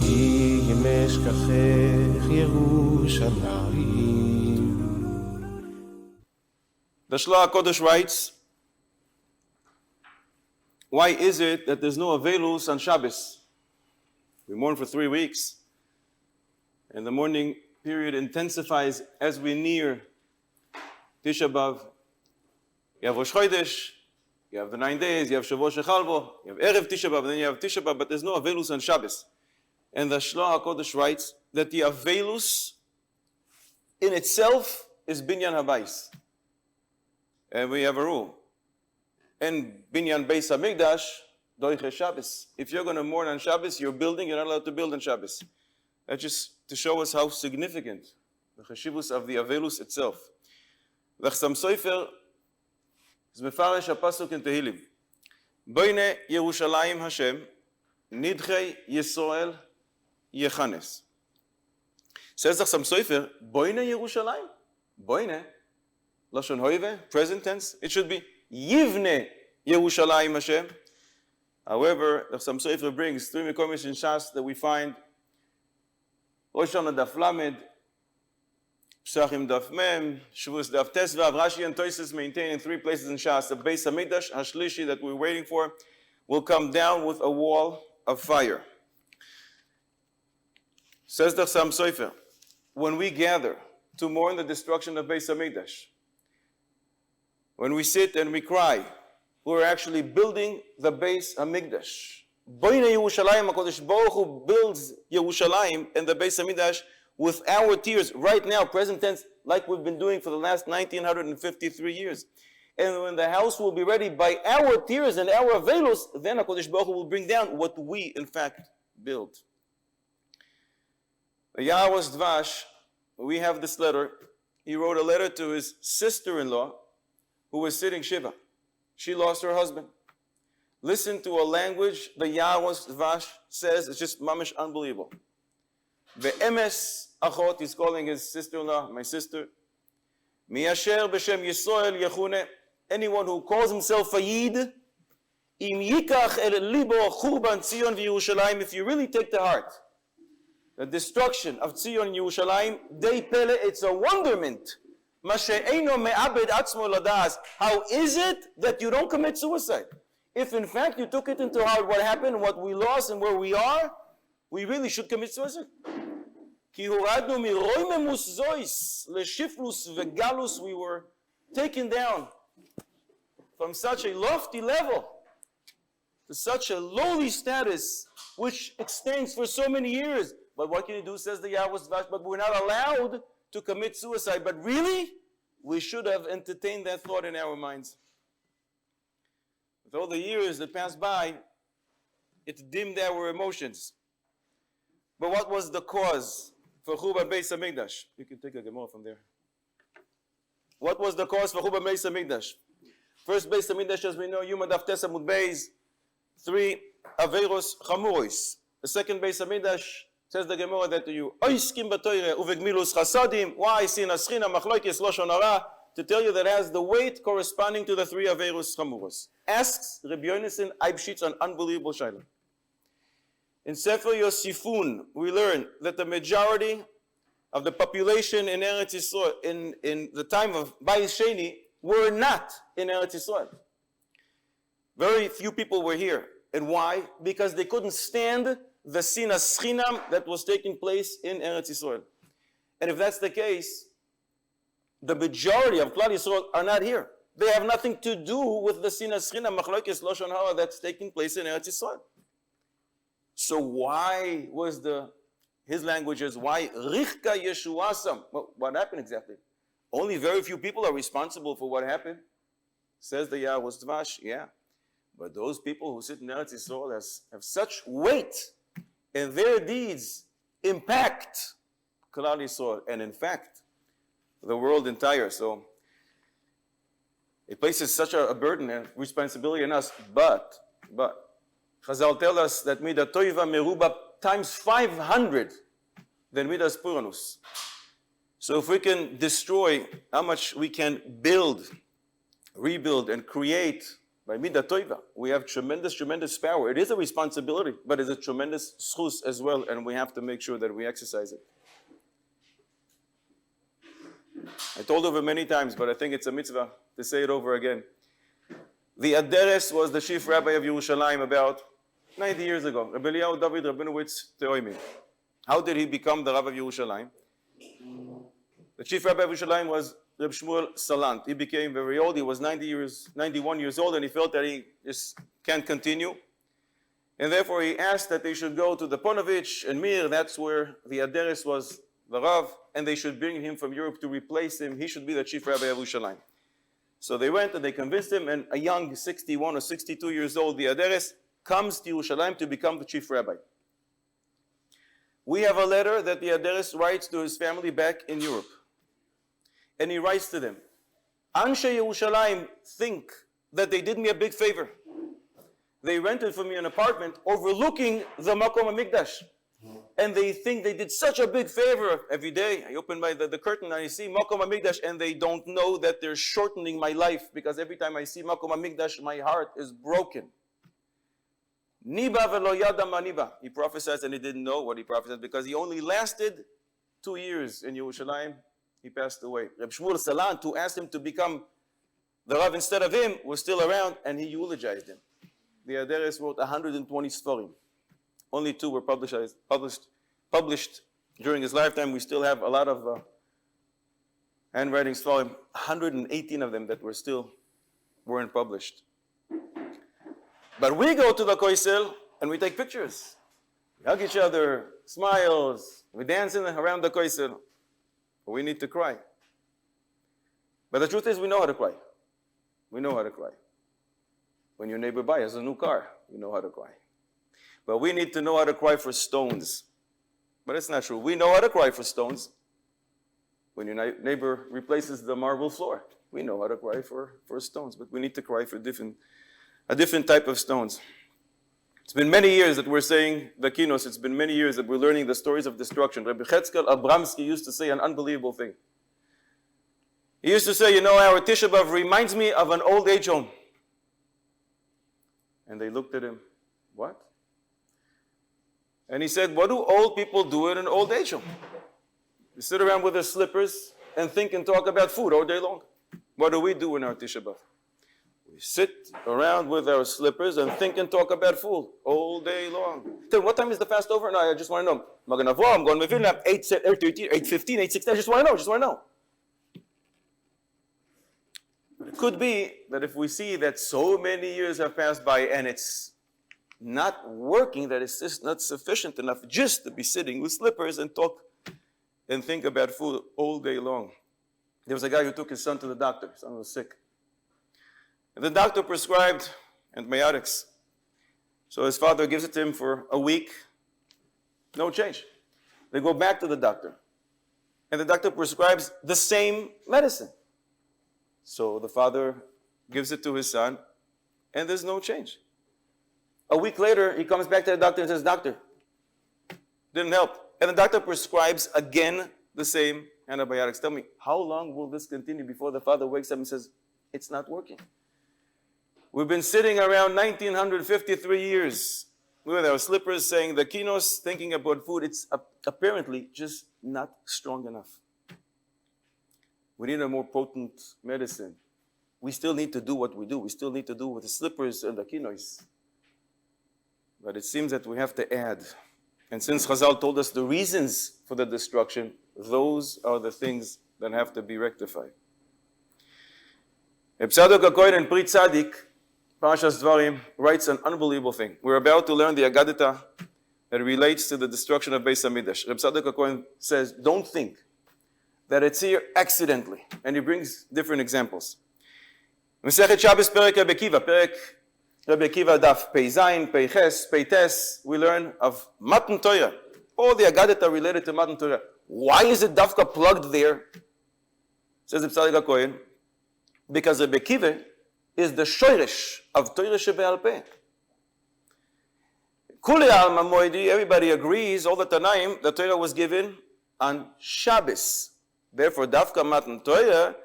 יהי משכחך ירושלים. The Shloah HaKodesh writes, why is it that there's no Avelus on Shabbos? We mourn for 3 weeks, and the mourning period intensifies as we near Tisha BeAv. You have Rosh Chodesh, you have the 9 days, you have Shavuot Shechalvo, you have Erev Tisha BeAv, and then you have Tisha BeAv, but there's no Avelus on Shabbos. And the Shloah HaKodesh writes that the Avelus in itself is Binyan HaBais. And we have a rule. And Binyan Beis HaMikdash, Doiche Shabbos. If you're going to mourn on Shabbos, you're building, you're not allowed to build on Shabbos. That's just to show us how significant the cheshivus of the Avelus itself. The Chassam Sofer is mefarish a pasuk in Tehillim. Boine Yerushalayim Hashem, Nidchei Yisrael Yechanes. Says the Chassam Sofer, Boine Yerushalayim? Boine, Lashon Hoive, present tense. It should be Yivne Yerushalayim Hashem. However, the Chassam Sofer brings 3 Mekomis in Shas that we find Rosh Hashanah Daf Lamed, Psachim Daf Mem, Shavuos Daf Tesvav. Rashi and Tosfos maintain in 3 places in Shas the Beis HaMikdash Hashlishi that we're waiting for will come down with a wall of fire. Says the Chassam Sofer, when we gather to mourn the destruction of Beis HaMikdash, when we sit and we cry, we're actually building the Beis HaMikdash. Boine Yerushalayim, HaKadosh Baruch Hu builds Yerushalayim and the Beis HaMikdash with our tears, right now, present tense, like we've been doing for the last 1953 years. And when the house will be ready by our tears and our Avelus, then HaKadosh Baruch Hu will bring down what we, in fact, build. Yahawa's Dvash, we have this letter. He wrote a letter to his sister-in-law, who was sitting Shiva. She lost her husband. Listen to a language the Yahawa's Dvash says, it's just mamish unbelievable. Ve'emes achot, he's calling his sister-in-law, my sister. Miyasher b'shem Yisrael yechune, anyone who calls himself a Yid, im yikach el libo churban Tzion v'Yerushalayim, if you really take to heart the destruction of Tzion and Yerushalayim, dei pele, it's a wonderment. How is it that you don't commit suicide? If in fact you took it into heart what happened, what we lost and where we are, we really should commit suicide. We were taken down from such a lofty level to such a lowly status, which extends for so many years. But what can you do, says the Yahawa's Dvash, but we're not allowed to commit suicide. But really, we should have entertained that thought in our minds. With all the years that passed by, it dimmed our emotions. But what was the cause for Churban Beis HaMikdash? You can take a Gemara from there. What was the cause for Churban Beis HaMikdash? First Beis HaMikdash, as we know, Yuma Daf Tes Amud Beis, 3 Averos Chamuros. The second Beis HaMikdash, says the Gemara that you oiskim b'toire uvegmilus chasadim. Why sinas china machloikis lashon hara? To tell you that it has the weight corresponding to the 3 Averos Chamuros. Asks Rabbi Yonason Eibshitz an unbelievable shayla. In Sefer Yosifun, we learn that the majority of the population in Eretz Yisrael in the time of Bayis Sheni were not in Eretz Yisrael. Very few people were here. And why? Because they couldn't stand the sinas chinam that was taking place in Eretz Yisrael. And if that's the case, the majority of Klal Yisrael are not here. They have nothing to do with the sinas chinam machlokes lashon hara that's taking place in Eretz Yisrael. So why was his language is why richka yeshuasam? What happened exactly? Only very few people are responsible for what happened. Says the Yahawa's Dvash, yeah. But those people who sit in Eretz Yisrael have such weight, and their deeds impact Klal Yisrael, and in fact, the world entire. So it places such a burden and responsibility on us. But Chazal tell us that Midah Toiva Meruba times 500 than Midas Puranus. So if we can destroy how much we can build, rebuild, and create By midah toiva, we have tremendous, tremendous power. It is a responsibility, but it's a tremendous schus as well, and we have to make sure that we exercise it. I told over many times, but I think it's a mitzvah to say it over again. The Aderes was the chief rabbi of Yerushalayim about 90 years ago. Rabbi Eliyahu David Rabinowitz Teoimi. How did he become the Rav of Yerushalayim? The chief rabbi of Yerushalayim was Reb Shmuel Salant. He became very old. He was 91 years old, and he felt that he just can't continue. And therefore he asked that they should go to the Ponovitch and Mir. That's where the Aderes was the Rav, and they should bring him from Europe to replace him. He should be the chief rabbi of Yerushalayim. So they went and they convinced him, and a young 61 or 62 years old, the Aderes, comes to Yerushalayim to become the chief rabbi. We have a letter that the Aderes writes to his family back in Europe. And he writes to them, Anshe Yerushalayim think that they did me a big favor. They rented for me an apartment overlooking the Makom HaMikdash. And they think they did such a big favor. Every day I open the curtain and I see Makom HaMikdash, and they don't know that they're shortening my life, because every time I see Makom HaMikdash, my heart is broken. Niba velo yada maniba. He prophesied and he didn't know what he prophesied, because he only lasted 2 years in Yerushalayim. He passed away. Reb Shmuel Salant, who asked him to become the Rav instead of him, was still around, and he eulogized him. The Aderes wrote 120 Sforim. Only 2 were published during his lifetime. We still have a lot of handwriting Sforim, 118 of them that weren't published. But we go to the Koisel and we take pictures. We hug each other, smiles, we dance around the Koisel. We need to cry. But the truth is, we know how to cry. We know how to cry. When your neighbor buys a new car, you know how to cry. But we need to know how to cry for stones. But it's not true. We know how to cry for stones. When your neighbor replaces the marble floor, we know how to cry for stones. But we need to cry for a different type of stones. It's been many years that we're saying the kinos. It's been many years that we're learning the stories of destruction. Rabbi Chetzkel Abramsky used to say an unbelievable thing. He used to say, our Tisha BeAv reminds me of an old age home. And they looked at him, what? And he said, what do old people do in an old age home? They sit around with their slippers and think and talk about food all day long. What do we do in our Tisha BeAv? We sit around with our slippers and think and talk about food all day long. Then what time is the fast over? No, I just want to know. I'm going to Vilna, 8:13, 8:15, 8:16. I just want to know. But it could be that if we see that so many years have passed by and it's not working, that it's just not sufficient enough just to be sitting with slippers and talk and think about food all day long. There was a guy who took his son to the doctor. His son was sick. And the doctor prescribed antibiotics. So his father gives it to him for a week. No change. They go back to the doctor. And the doctor prescribes the same medicine. So the father gives it to his son, and there's no change. A week later, he comes back to the doctor and says, doctor, didn't help. And the doctor prescribes again the same antibiotics. Tell me, how long will this continue before the father wakes up and says, it's not working? We've been sitting around 1953 years with our slippers saying the kinos, thinking about food. It's apparently just not strong enough. We need a more potent medicine. We still need to do what we do. We still need to do with the slippers and the kinos. But it seems that we have to add. And since Chazal told us the reasons for the destruction, those are the things that have to be rectified. Tzadok HaKohen and Pri Tzadik, Parashas Dvarim, writes an unbelievable thing. We're about to learn the Agadita that relates to the destruction of Beis HaMikdash. Reb Tzadok HaKohen says, don't think that it's here accidentally. And he brings different examples. Masechet Shabbos Perek Rebbe Kiva, Perek Rebbe Kiva Daf Pei Zayin, Pei Ches, Pei Tes, we learn of Matan Torah. All the Agadita related to Matan Torah. Why is it Dafka plugged there? Says Reb Tzadok HaKohen, because Rebbe Kiva is the shoyresh of Torah Shebe'al Peh. Kuli Alma Moedi, everybody agrees, all the Tanaim, the Torah was given on Shabbos. Therefore, Dafka Matan Torah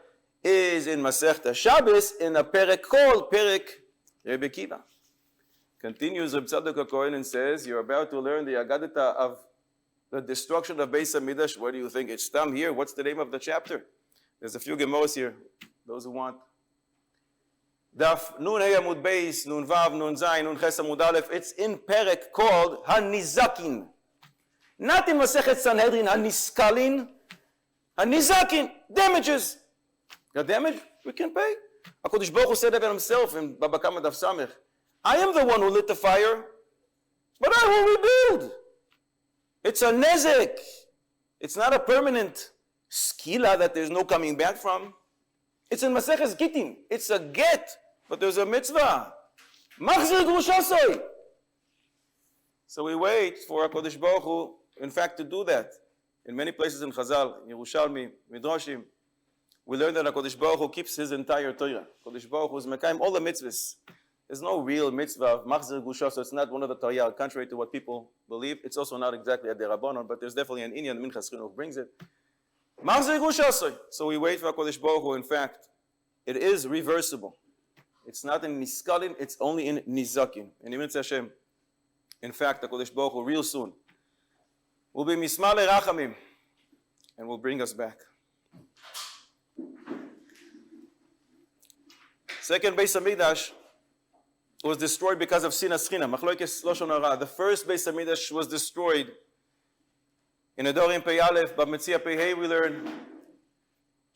is in Masechta Shabbos in a perek called Perek Rebbe Kiva. Continues Reb Tzadok HaKohen and says, you're about to learn the Agadita of the destruction of Beis HaMikdash. What do you think? It's Stam here. What's the name of the chapter? There's a few Gemaros here, those who want. Daf Nun Hey Amud Beis, Nun Vav, Nun Zayin, Nun Ches Amud Aleph. It's in Perek called HaNizakin. Not in Masechet Sanhedrin, HaNiskalin. HaNizakin, damages. Got damage? We can pay. HaKadosh Baruch Hu said about himself in Baba Kama Daf Samech. I am the one who lit the fire, but I will rebuild. It's a nezek. It's not a permanent skila that there's no coming back from. It's in Maseches Gittin. It's a get, but there's a mitzvah. Machzir Drushasoi. So we wait for HaKadosh Baruch Hu, in fact, to do that. In many places in Chazal, in Yerushalmi, Midrashim, we learn that HaKadosh Baruch Hu keeps his entire Torah. HaKadosh Baruch Hu is Mekayim all the mitzvahs. There's no real mitzvah of Machzir Gusha, so it's not one of the Torah, contrary to what people believe. It's also not exactly a Derabanon, but there's definitely an Inyan, Minchas Chinuch brings it. Machzir Gusha. So we wait for HaKadosh Baruch Hu. In fact, it is reversible. It's not in Niskalin, it's only in Nizakin. In Yimitz Hashem, in fact, HaKadosh Baruch Hu, real soon, will be Mismale Rachamim, and will bring us back. Second Beis HaMikdash was destroyed because of Sinas Chinam. Machloikes Lashon Hara. The first Beis HaMikdash was destroyed. In Adorim Pei Aleph, B'Metzia Pei Hei, we learn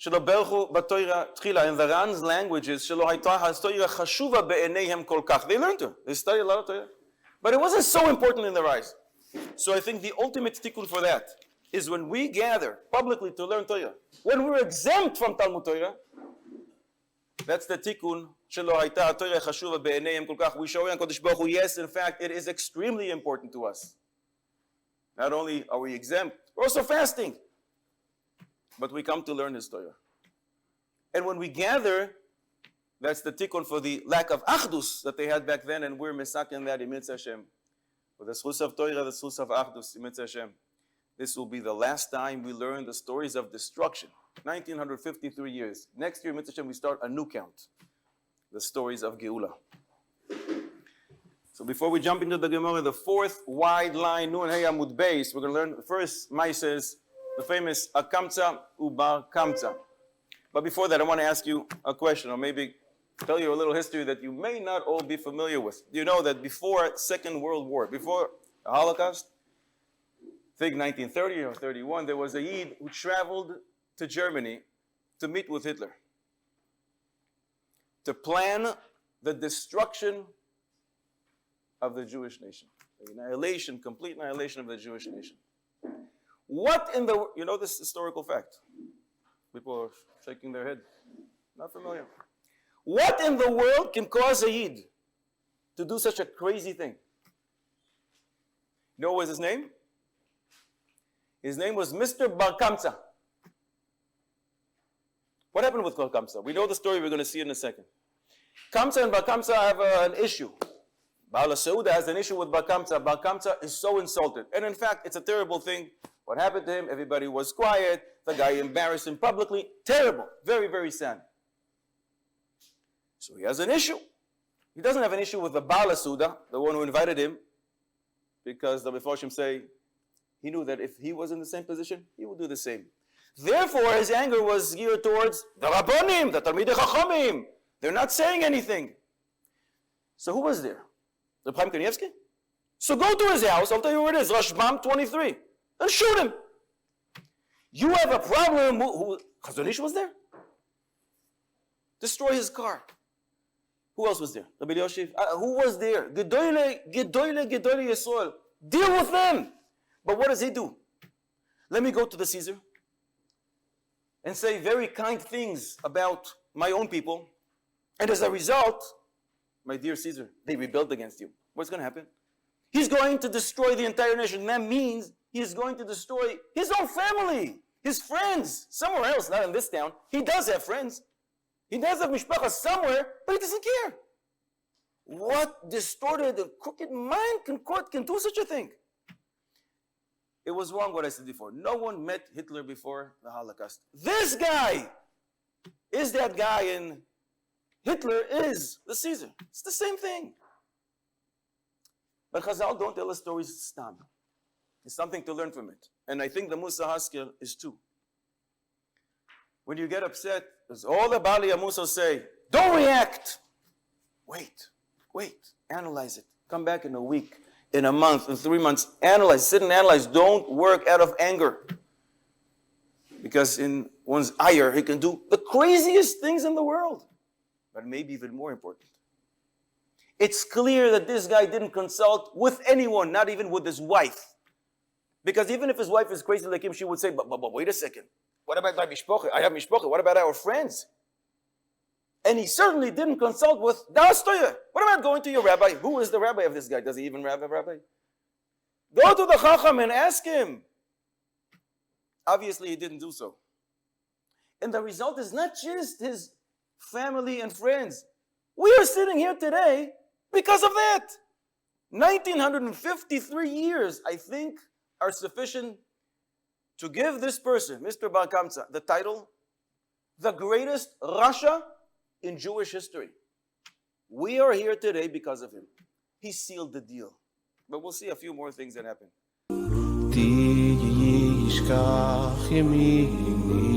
Shelo Berchu B'Torah Tchila. In the Ran's languages, Shelo Hayta HaTorah Chashuva Be'eneihem Kol Kach. They learned it. They studied a lot of Torah. But it wasn't so important in their eyes. So I think the ultimate tikkun for that is when we gather publicly to learn Torah, when we're exempt from Talmud Torah, that's the tikkun. Shelo hayta Torah chashuva be'eneihem kol kach. We show HaKadosh Baruch Hu, yes, in fact, it is extremely important to us. Not only are we exempt, we're also fasting. But we come to learn His Torah. And when we gather, that's the tikkun for the lack of achdus that they had back then, and we're misakin that in Mitzvah Hashem. With the schus of Torah, the schus of achdus in Mitzvah Hashem. This will be the last time we learn the stories of destruction. 1953 years. Next year, Mitzvah Hashem, we start a new count. The stories of Geula. So before we jump into the Gemara, the fourth wide line, Nun Hey Amud Beis, we're going to learn the first Maises, the famous Akamtza Ubar Kamtza. But before that, I want to ask you a question, or maybe tell you a little history that you may not all be familiar with. Do you know that before Second World War, before the Holocaust, I think 1930 or 31, there was a Yid who traveled to Germany to meet with Hitler, to plan the destruction of the Jewish nation, the annihilation, complete annihilation of the Jewish nation. What in the, you know this historical fact? People are shaking their head. Not familiar. What in the world can cause a Yid to do such a crazy thing? You know what was his name? His name was Mr. Bar Kamsa. What happened with Bar Kamsa? We know the story, we're going to see it in a second. Kamsa and Bar Kamsa have an issue. Baal HaSeuda has an issue with Bar Kamsa. Bar Kamsa is so insulted. And in fact, it's a terrible thing. What happened to him? Everybody was quiet. The guy embarrassed him publicly. Terrible. Very, very sad. So he has an issue. He doesn't have an issue with the Baal HaSeuda, the one who invited him, because the Mefarshim say he knew that if he was in the same position, he would do the same. Therefore, his anger was geared towards the Rabbonim, the Talmidei Chachamim. They're not saying anything. So who was there? The Chaim Kanievsky? So go to his house, I'll tell you where it is, Rashbam 23, and shoot him. You have a problem, Chazon Ish was there? Destroy his car. Who else was there? Rabbi Yosef? Who was there? Gedoyle Yisrael. Deal with them. But what does he do? Let me go to the Caesar and say very kind things about my own people. And as a result, my dear Caesar, they rebelled against you. What's going to happen? He's going to destroy the entire nation. That means he's going to destroy his own family, his friends, somewhere else, not in this town. He does have friends. He does have mishpacha somewhere, but he doesn't care. What distorted and crooked mind can do such a thing? It was wrong what I said before. No one met Hitler before the Holocaust. This guy is that guy in Hitler is the Caesar. It's the same thing. But Chazal don't tell us stories stam. It's something to learn from it. And I think the Musa Haskell is too. When you get upset, as all the Bali Musa say, don't react. Wait, analyze it. Come back in a week, in a month, in 3 months. Analyze, sit and analyze. Don't work out of anger. Because in one's ire, he can do the craziest things in the world. But maybe even more important. It's clear that this guy didn't consult with anyone, not even with his wife. Because even if his wife is crazy like him, she would say, but wait a second. What about my mishpoche? I have mishpoche. What about our friends? And he certainly didn't consult with Dastoya. What about going to your rabbi? Who is the rabbi of this guy? Does he even have a rabbi? Go to the Chacham and ask him. Obviously, he didn't do so. And the result is not just his family and friends. We are sitting here today because of that. 1953 years, I think, are sufficient to give this person, Mr. Bar Kamsa, the title, the greatest Rasha in Jewish history. We are here today because of him. He sealed the deal. But we'll see a few more things that happen. תשכח ימיני,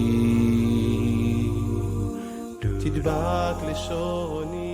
תדבק לשוני